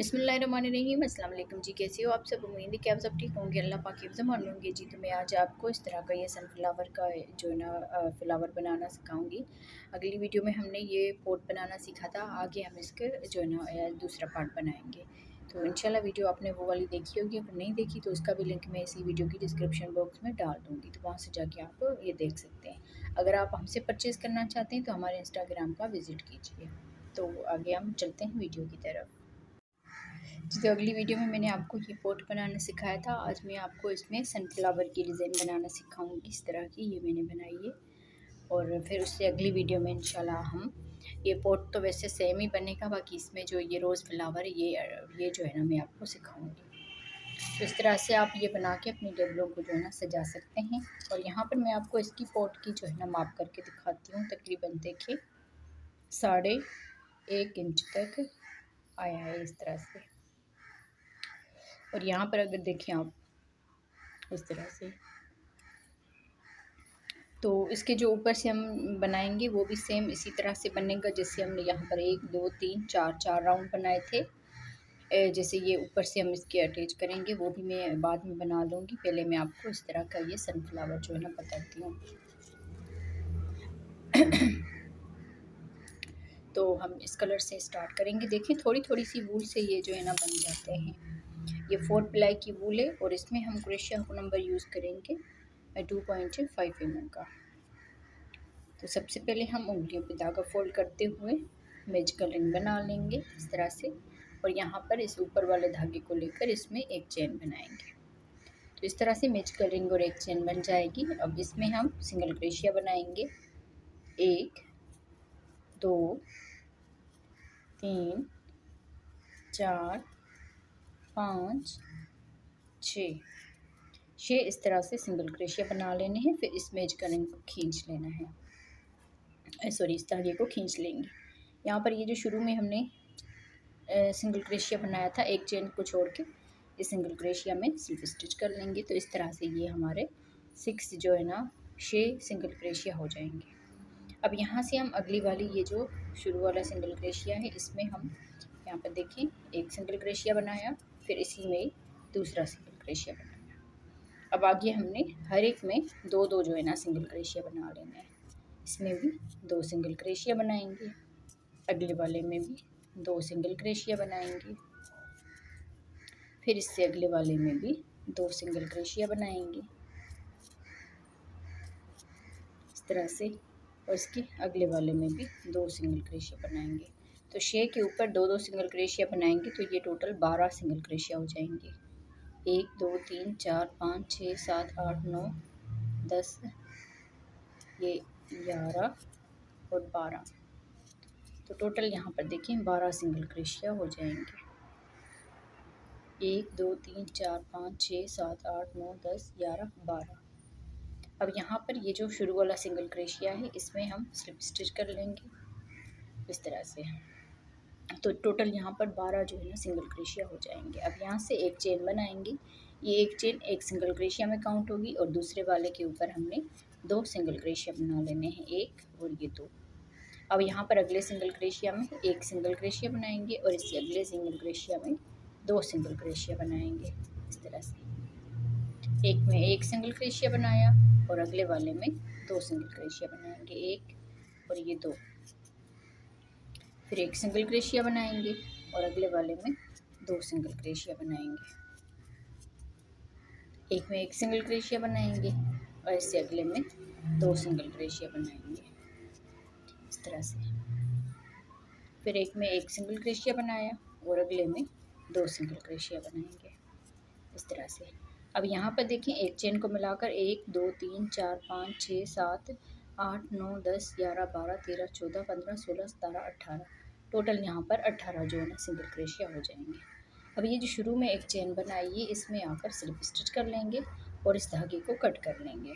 बिस्मिल्लाहिर्रहमानिर्रहीम। अस्सलाम वालेकुम जी, कैसे हो आप सब? उम्मीद है कि आप सब ठीक होंगे, अल्लाह पाक हिफ्ज़ मान होंगे जी। तो मैं आज आपको इस तरह का ये सनफ्लावर का जो है ना फ्लावर बनाना सिखाऊंगी। अगली वीडियो में हमने ये पोट बनाना सीखा था, आगे हम इसके जो है ना दूसरा पार्ट बनाएंगे। तो इंशाल्लाह वीडियो आपने वो वाली देखी होगी, अगर नहीं देखी तो उसका भी लिंक मैं इसी वीडियो की डिस्क्रिप्शन बॉक्स में डाल दूँगी, तो वहाँ से जाके आप ये देख सकते हैं। अगर आप हमसे परचेज़ करना चाहते हैं तो हमारे इंस्टाग्राम का विज़िट कीजिए। तो आगे हम चलते हैं वीडियो की तरफ। जी, तो अगली वीडियो में मैंने आपको ये पोट बनाना सिखाया था, आज मैं आपको इसमें सनफ्लावर की डिज़ाइन बनाना सिखाऊंगी। इस तरह की ये मैंने बनाई है, और फिर उससे अगली वीडियो में इंशाल्लाह हम ये पोट तो वैसे सेम ही बनेगा, बाकी इसमें जो ये रोज़ फ्लावर ये जो है ना मैं आपको सिखाऊंगी। तो इस तरह से आप ये बना के अपनी टेबलों को जो है ना सजा सकते हैं। और यहाँ पर मैं आपको इसकी पोट की जो है ना माप करके दिखाती हूँ। तकरीबन देखिए 1.5 इंच तक आया है इस तरह से। और यहाँ पर अगर देखें आप इस तरह से, तो इसके जो ऊपर से हम बनाएंगे वो भी सेम इसी तरह से बनेगा जैसे हमने यहाँ पर 1 2 3 4 राउंड बनाए थे। जैसे ये ऊपर से हम इसके अटैच करेंगे वो भी मैं बाद में बना लूँगी। पहले मैं आपको इस तरह का ये सनफ्लावर जो है ना बताती हूँ। तो हम इस कलर से स्टार्ट करेंगे। देखिए थोड़ी थोड़ी सी वूल से ये जो है ना बन जाते हैं। ये 4 प्लाई की वूल है, और इसमें हम क्रोशिया नंबर यूज़ करेंगे 2.5 mm का। तो सबसे पहले हम उंगलियों पे धागा फोल्ड करते हुए मैजिकल रिंग बना लेंगे इस तरह से, और यहाँ पर इस ऊपर वाले धागे को लेकर इसमें एक चेन बनाएंगे। तो इस तरह से मैजिकल रिंग और एक चेन बन जाएगी। अब इसमें हम सिंगल क्रोशिया बनाएंगे। 1 2 3 4 5 6 इस तरह से सिंगल क्रोशिया बना लेने हैं। फिर इस मैजिकल रिंग को खींच लेना है, सॉरी इस धागे को खींच लेंगे। यहाँ पर ये जो शुरू में हमने सिंगल क्रोशिया बनाया था, एक चेन को छोड़ के इस सिंगल क्रोशिया में स्लिप स्टिच कर लेंगे। तो इस तरह से ये हमारे 6 जो है ना 6 सिंगल क्रोशिया हो जाएंगे। अब यहाँ से हम अगली वाली ये जो शुरू वाला सिंगल क्रोशिया है इसमें हम यहाँ पर देखें एक सिंगल क्रोशिया बनाया, फिर इसी में दूसरा सिंगल क्रोशिया बनाया। अब आगे हमने हर एक में 2 जो है ना सिंगल क्रोशिया बना लेना है। इसमें भी 2 सिंगल क्रोशिया बनाएंगे, अगले वाले में भी 2 सिंगल क्रोशिया बनाएंगे, फिर इससे अगले वाले में भी 2 सिंगल क्रोशिया बनाएंगे इस तरह से, और इसके अगले वाले में भी 2 सिंगल क्रोशिया बनाएंगे। तो 6 के ऊपर 2 सिंगल क्रोशिया बनाएंगे तो ये टोटल 12 सिंगल क्रोशिया हो जाएंगे। 1 2 3 4 5 6 7 8 9 10 ये 11 और 12, तो टोटल यहाँ पर देखिए 12 सिंगल क्रोशिया हो जाएंगे। 1 2 3 4 5 6 7 8 9 10 11 12। अब यहाँ पर ये जो शुरू वाला सिंगल क्रोशिया है इसमें हम स्लिप स्टिच कर लेंगे इस तरह से। तो टोटल यहाँ पर 12 जो है ना सिंगल क्रोशिया हो जाएंगे। अब यहाँ से एक चेन बनाएंगे। ये एक चेन एक सिंगल क्रोशिया में काउंट होगी, और दूसरे वाले के ऊपर हमने 2 सिंगल क्रोशिया बना लेने हैं, 1 और ये 2। अब यहाँ पर अगले सिंगल क्रोशिया में एक सिंगल क्रोशिया बनाएंगे, और इससे अगले सिंगल क्रोशिया में 2 सिंगल क्रोशिया बनाएंगे इस तरह से। एक में एक सिंगल क्रोशिया बनाया और अगले वाले में 2 सिंगल क्रोशिया बनाएंगे, 1 और ये 2। फिर एक सिंगल क्रोशिया बनाएंगे और अगले वाले में 2 सिंगल क्रोशिया बनाएंगे। एक में एक सिंगल क्रोशिया बनाएंगे और इससे अगले में 2 सिंगल क्रोशिया बनाएंगे इस तरह से। फिर एक में एक सिंगल क्रोशिया बनाया और अगले में 2 सिंगल क्रोशिया बनाएंगे इस तरह से। अब यहाँ पर देखें एक चेन को मिलाकर 1 2 3 4 5 6 7 8 9 10 11 12 13 14 15 16 17 18, टोटल यहाँ पर 18 जो है ना सिंगल क्रोशिया हो जाएंगे। अब ये जो शुरू में एक चेन बनाई है इसमें आकर स्लिप स्टिच कर लेंगे और इस धागे को कट कर लेंगे।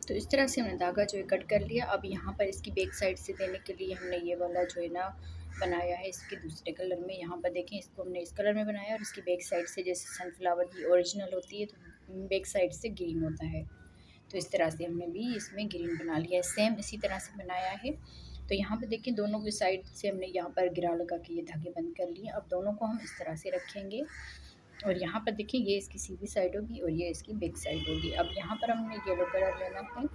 तो इस तरह से हमने धागा जो है कट कर लिया। अब यहाँ पर इसकी बैक साइड से देने के लिए हमने ये वाला जो है ना बनाया है इसके दूसरे कलर में। यहाँ पर देखें इसको हमने इस कलर में बनाया, और इसकी बैक साइड से जैसे सनफ्लावर की ओरिजिनल होती है तो बैक साइड से ग्रीन होता है, तो इस तरह से हमने भी इसमें ग्रीन बना लिया है। सेम इसी तरह से बनाया है तो यहाँ पे देखिए दोनों की साइड से हमने यहाँ पर गिरा लगा के ये धागे बंद कर लिए। अब दोनों को हम इस तरह से रखेंगे और यहाँ पर देखिए ये इसकी सीधी साइड होगी और ये इसकी बैक साइड होगी। अब यहाँ पर हमने येलो कलर लेना है,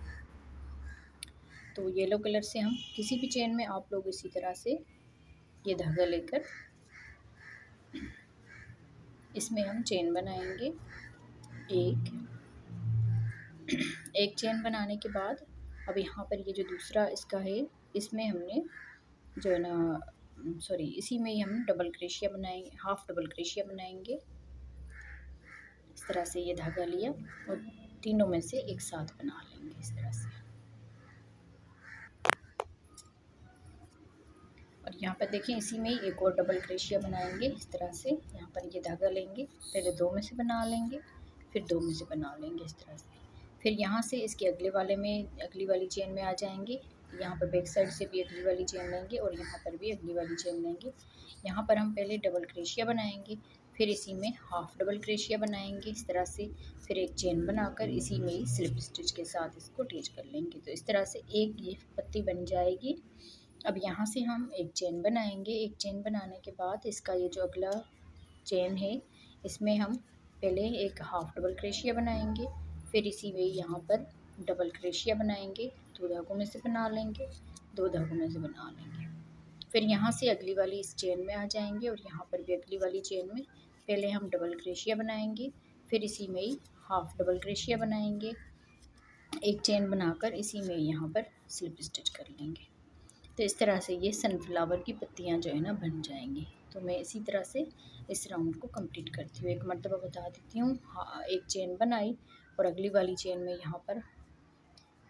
तो येलो कलर से हम किसी भी चेन में आप लोग इसी तरह से ये धागा लेकर इसमें हम चेन बनाएंगे। एक चेन बनाने के बाद अब यहाँ पर ये जो दूसरा इसका है इसमें हमने जो है ना सॉरी इसी में ही हम डबल क्रोशिया बनाएंगे, हाफ डबल क्रोशिया बनाएंगे। इस तरह से ये धागा लिया और तीनों में से एक साथ बना लेंगे इस तरह से। और यहाँ पर देखें इसी में ही एक और डबल क्रोशिया बनाएंगे इस तरह से। यहाँ पर ये धागा लेंगे, पहले दो में से बना लेंगे, फिर दो में से बना लेंगे इस तरह से। फिर यहाँ से इसके अगले वाले में अगली वाली चेन में आ जाएंगे। यहाँ पर बैक साइड से भी अगली वाली चेन लेंगे और यहाँ पर भी अगली वाली चेन लेंगे। यहाँ पर हम पहले डबल क्रोशिया बनाएंगे, फिर इसी में हाफ डबल क्रोशिया बनाएंगे इस तरह से। फिर एक चेन बनाकर इसी में ही स्लिप स्टिच के साथ इसको अटैच कर लेंगे। तो इस तरह से एक ये पत्ती बन जाएगी। अब यहाँ से हम एक चेन बनाएंगे। एक चेन बनाने के बाद इसका ये जो अगला चेन है इसमें हम पहले एक हाफ डबल क्रोशिया बनाएंगे, फिर इसी में यहाँ पर डबल क्रोशिया बनाएंगे, दो धागों में से बना लेंगे, दो धागों में से बना लेंगे। फिर यहाँ से अगली वाली इस चेन में आ जाएंगे और यहाँ पर भी अगली वाली चेन में पहले हम डबल क्रोशिया बनाएंगे, फिर इसी में ही हाफ डबल क्रोशिया बनाएंगे, एक चेन बनाकर इसी में यहाँ पर स्लिप स्टिच कर लेंगे। तो इस तरह से ये सनफ्लावर की पत्तियाँ जो है ना बन जाएंगी। तो मैं इसी तरह से इस राउंड को कंप्लीट करती हूँ। एक मरतबा बता देती हूँ। हाँ, एक चेन बनाई और अगली वाली चेन में यहाँ पर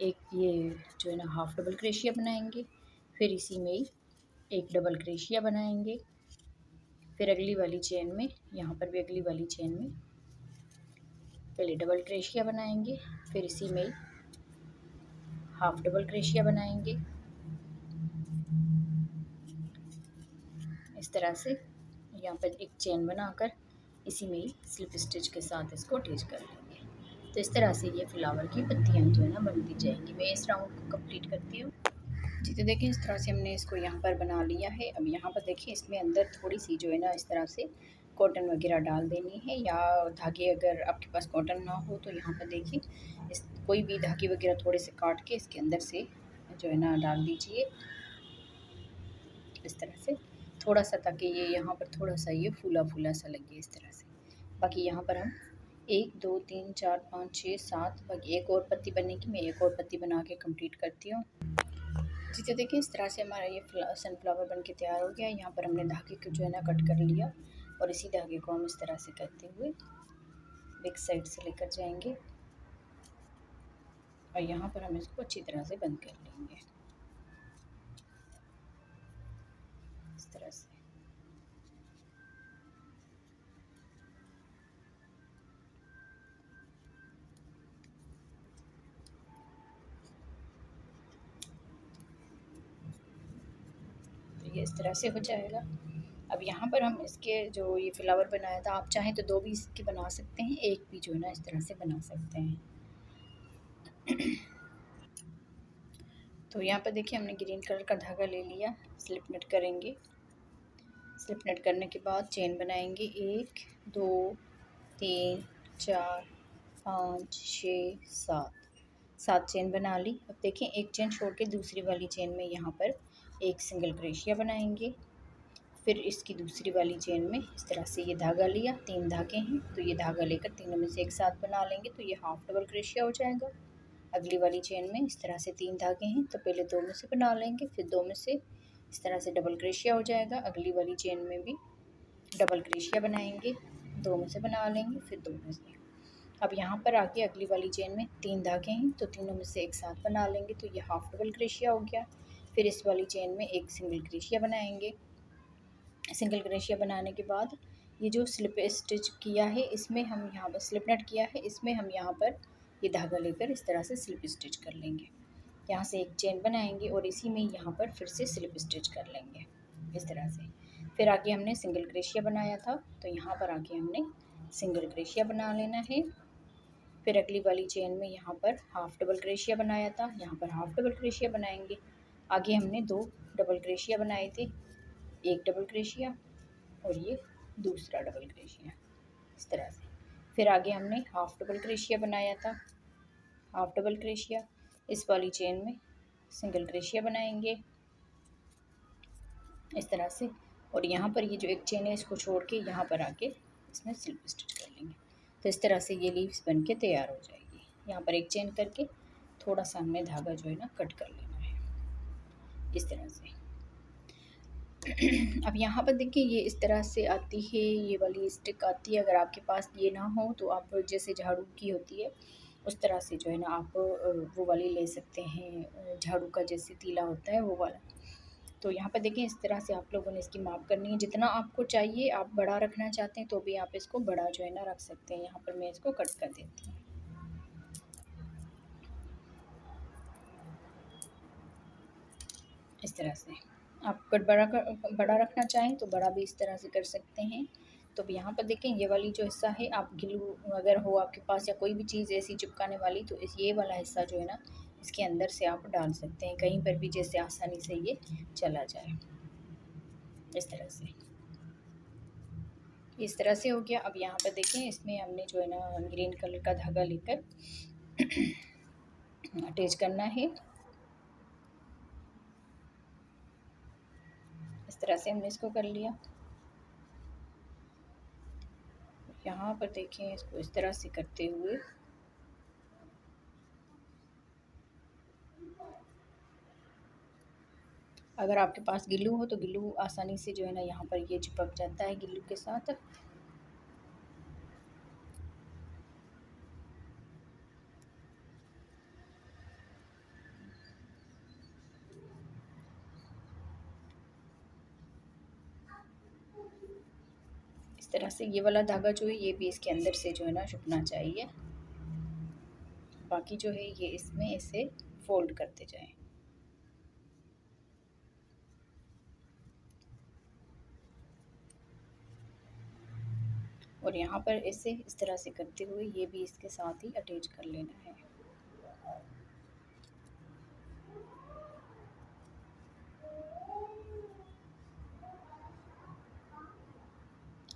एक ये जो है ना हाफ डबल क्रोशिया बनाएंगे, फिर इसी में ही एक डबल क्रोशिया बनाएंगे, फिर अगली वाली चेन में यहाँ पर भी अगली वाली चेन में पहले डबल क्रोशिया बनाएंगे, फिर इसी में ही हाफ डबल क्रोशिया बनाएंगे। इस तरह से यहाँ पर एक चेन बनाकर इसी में ही स्लिप स्टिच के साथ इसको अटैच कर लेंगे। तो इस तरह से ये फ्लावर की पत्तियाँ जो है ना बनती जाएंगी। मैं इस राउंड को कंप्लीट करती हूँ जी। तो देखिए इस तरह से हमने इसको यहाँ पर बना लिया है। अब यहाँ पर देखिए इसमें अंदर थोड़ी सी जो है ना इस तरह से कॉटन वगैरह डाल देनी है, या धागे अगर आपके पास कॉटन ना हो तो यहाँ पर देखिए इस कोई भी धागे वगैरह थोड़े से काट के इसके अंदर से जो है ना डाल दीजिए इस तरह से थोड़ा सा, ताकि ये यहाँ पर थोड़ा सा ये फूला फूला सा लगे इस तरह से। बाकी यहाँ पर हम 1 2 3 4 5 6 7 बाकी एक और पत्ती बनेगी, मैं एक और पत्ती बना के कंप्लीट करती हूँ जी। तो देखिए इस तरह से हमारा ये सनफ्लावर बन के तैयार हो गया। यहाँ पर हमने धागे को जो है ना कट कर लिया और इसी धागे को हम इस तरह से करते हुए बैक साइड से लेकर जाएंगे और यहाँ पर हम इसको अच्छी तरह से बंद कर लेंगे इस तरह से। ये इस तरह से हो जाएगा। अब यहाँ पर हम इसके जो ये फ्लावर बनाया था, आप चाहें तो दो भी इसके बना सकते हैं, एक भी जो है ना इस तरह से बना सकते हैं। तो यहाँ पर देखिए हमने ग्रीन कलर का धागा ले लिया, स्लिप नेट करेंगे। स्लिप नेट करने के बाद चेन बनाएंगे 1 2 3 4 5 6 7 चेन बना ली। अब देखें एक चेन छोड़ के दूसरी वाली चेन में यहाँ पर एक सिंगल क्रोशिया बनाएंगे, फिर इसकी दूसरी वाली चेन में इस तरह से ये धागा लिया, 3 धागे हैं तो ये धागा लेकर तीनों में से एक साथ बना लेंगे, तो ये हाफ डबल क्रोशिया हो जाएगा। अगली वाली चेन में इस तरह से 3 धागे हैं तो पहले दो में से बना लेंगे, फिर दो में से इस तरह से डबल क्रोशिया हो जाएगा। अगली वाली चेन में भी डबल क्रोशिया बनाएंगे, दो में से बना लेंगे, फिर दो में से। अब यहाँ पर आके अगली वाली चेन में 3 धागे हैं तो तीनों में से एक साथ बना लेंगे, तो ये हाफ डबल क्रोशिया हो गया। फिर इस वाली चेन में एक सिंगल क्रोशिया बनाएंगे। सिंगल क्रोशिया बनाने के बाद ये जो स्लिप स्टिच किया है इसमें हम यहाँ पर स्लिप नेट किया है, इसमें हम यहाँ पर ये धागा लेकर इस तरह से स्लिप स्टिच कर लेंगे। यहाँ से एक चेन बनाएंगे और इसी में यहाँ पर फिर से स्लिप स्टिच कर लेंगे इस तरह से। फिर आगे हमने सिंगल क्रोशिया बनाया था तो यहाँ पर आगे हमने सिंगल क्रोशिया बना लेना है। फिर अगली वाली चेन में यहाँ पर हाफ डबल क्रोशिया बनाया था, यहाँ पर हाफ डबल क्रोशिया बनाएंगे, आगे हमने 2 डबल क्रोशिया बनाए थे, एक डबल क्रोशिया और ये दूसरा डबल क्रोशिया, इस तरह से। फिर आगे हमने हाफ डबल क्रोशिया बनाया था, हाफ डबल क्रोशिया, इस वाली चेन में सिंगल क्रोशिया बनाएंगे इस तरह से। और यहाँ पर ये जो एक चेन है इसको छोड़ के यहाँ पर आके इसमें स्लिप स्टिच कर लेंगे। तो इस तरह से ये लीव्स बन के तैयार हो जाएगी। यहाँ पर एक चेन करके थोड़ा सा हमने धागा जो है ना कट कर लेना है इस तरह से। अब यहाँ पर देखिए ये इस तरह से आती है, ये वाली स्टिक आती है। अगर आपके पास ये ना हो तो आप जैसे झाड़ू की होती है उस तरह से जो है ना आप वो वाली ले सकते हैं, झाड़ू का जैसे तीला होता है वो वाला। तो यहाँ पर देखिए इस तरह से आप लोगों ने इसकी माप करनी है, जितना आपको चाहिए। आप बड़ा रखना चाहते हैं तो भी आप इसको बड़ा जो है ना रख सकते हैं। यहाँ पर मैं इसको कट कर देती हूँ इस तरह से। आप अगर बड़ा रखना चाहें तो बड़ा भी इस तरह से कर सकते हैं। तो अब यहाँ पर देखें ये वाली जो हिस्सा है, आप ग्लू अगर हो आपके पास या कोई भी चीज़ ऐसी चिपकाने वाली, तो इस ये वाला हिस्सा जो है ना इसके अंदर से आप डाल सकते हैं कहीं पर भी, जैसे आसानी से ये चला जाए इस तरह से। इस तरह से हो गया। अब यहाँ पर देखें इसमें हमने जो है ना ग्रीन कलर का धागा लेकर अटैच करना है इस तरह से। हमने इसको कर लिया। यहाँ पर देखें इसको इस तरह से करते हुए अगर आपके पास गिल्लू हो तो गिल्लू आसानी से जो है ना यहाँ पर ये चिपक जाता है गिल्लू के साथ। इस तरह से ये वाला धागा जो है ये भी इसके अंदर से जो है ना छुपना चाहिए। बाकी जो है ये इसमें इसे फोल्ड करते जाएं। और यहाँ पर इसे इस तरह से करते हुए ये भी इसके साथ ही अटैच कर लेना है।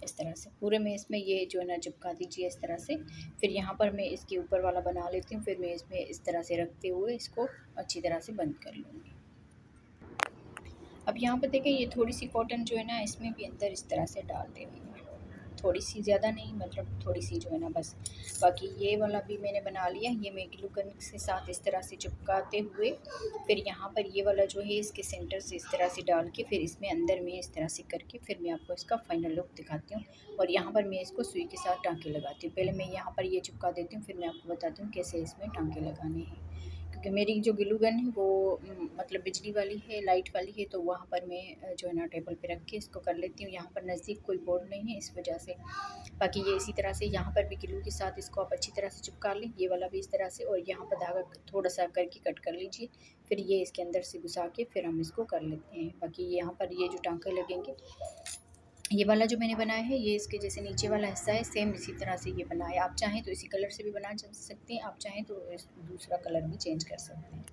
इस तरह से पूरे में इसमें ये जो है ना चिपका दीजिए इस तरह से। फिर यहाँ पर मैं इसके ऊपर वाला बना लेती हूँ, फिर मैं इसमें इस तरह से रखते हुए इसको अच्छी तरह से बंद कर लूँगी। अब यहाँ पर देखें ये थोड़ी सी कॉटन जो है ना इसमें भी अंदर इस तरह से डाल देनी है, थोड़ी सी, ज़्यादा नहीं, मतलब थोड़ी सी जो है ना बस। बाकी ये वाला भी मैंने बना लिया। ये मैं ग्लू गन के साथ इस तरह से चिपकाते हुए फिर यहाँ पर ये वाला जो है इसके सेंटर से इस तरह से डाल के फिर इसमें अंदर में इस तरह से करके फिर मैं आपको इसका फाइनल लुक दिखाती हूँ। और यहाँ पर मैं इसको सुई के साथ टाँके लगाती हूँ। पहले मैं यहाँ पर ये चिपका देती हूँ, फिर मैं आपको बताती हूँ कैसे इसमें टाँके लगाने हैं। क्योंकि मेरी जो ग्लू गन है वो मतलब बिजली वाली है, लाइट वाली है, तो वहाँ पर मैं जो है ना टेबल पे रख के इसको कर लेती हूँ। यहाँ पर नज़दीक कोई बोर्ड नहीं है इस वजह से। बाकी ये इसी तरह से यहाँ पर भी ग्लू के साथ इसको आप अच्छी तरह से चिपका लें, ये वाला भी इस तरह से। और यहाँ पर धागा थोड़ा सा करके कट कर लीजिए, फिर ये इसके अंदर से घुसा के फिर हम इसको कर लेते हैं। बाकी ये यहाँ पर ये जो टाँके लगेंगे, ये वाला जो मैंने बनाया है ये इसके जैसे नीचे वाला हिस्सा है, सेम इसी तरह से ये बनाया। आप चाहें तो इसी कलर से भी बना सकते हैं, आप चाहें तो दूसरा कलर भी चेंज कर सकते हैं।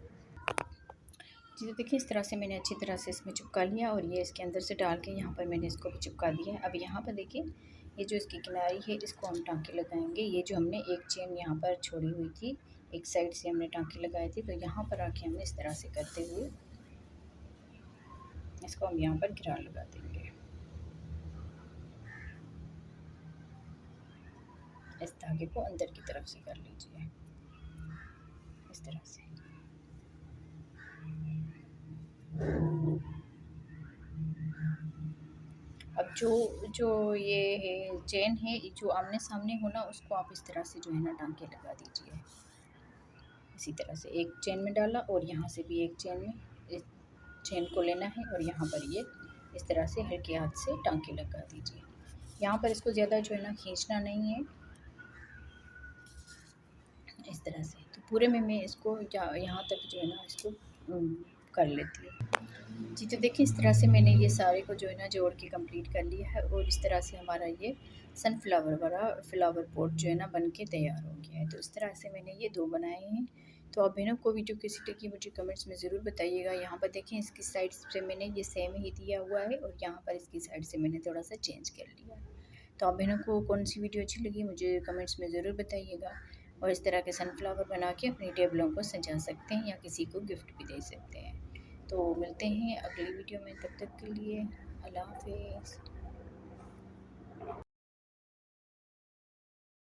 जी तो देखिए इस तरह से मैंने अच्छी तरह से इसमें चिपका लिया और ये इसके अंदर से डाल के यहाँ पर मैंने इसको भी चिपका दिया है। अब यहाँ पर देखिए ये जो इसकी किनारी है इसको हम टाँके लगाएंगे। ये जो हमने एक चेन यहाँ पर छोड़ी हुई थी, एक साइड से हमने टाँके लगाए थे, तो यहाँ पर आके हमने इस तरह से करते हुए इसको हम यहाँ पर गिरा लगा देंगे। इस धागे को अंदर की तरफ से कर लीजिए इस तरह से। अब जो ये है चेन है जो आमने सामने हो ना, उसको आप इस तरह से जो है ना टाँके लगा दीजिए। इसी तरह से एक चेन में डाला और यहाँ से भी एक चेन में इस चेन को लेना है और यहाँ पर ये इस तरह से हल्के हाथ से टाँके लगा दीजिए। यहाँ पर इसको ज़्यादा जो है ना खींचना नहीं है इस तरह से। तो पूरे में मैं इसको यहाँ तक जो है ना इसको कर लेती हूँ। जी तो देखिए इस तरह से मैंने ये सारे को जो है ना जोड़ के कंप्लीट कर लिया है और इस तरह से हमारा ये सनफ्लावर वाला फ्लावर पॉट जो है ना बन के तैयार हो गया है। तो इस तरह से मैंने ये 2 बनाए हैं तो आप बहनों को वीडियो कैसी लगी मुझे कमेंट्स में ज़रूर बताइएगा। यहाँ पर देखें इसकी साइड से मैंने ये सेम ही दिया हुआ है और यहाँ पर इसकी साइड से मैंने थोड़ा सा चेंज कर लिया है। तो आप बहनों को कौन सी वीडियो अच्छी लगी मुझे कमेंट्स में ज़रूर बताइएगा। और इस तरह के सनफ्लावर बना के अपनी टेबलों को सजा सकते हैं या किसी को गिफ्ट भी दे सकते हैं। तो मिलते हैं अगली वीडियो में, तब तक के लिए अल्लाह हाफिज़।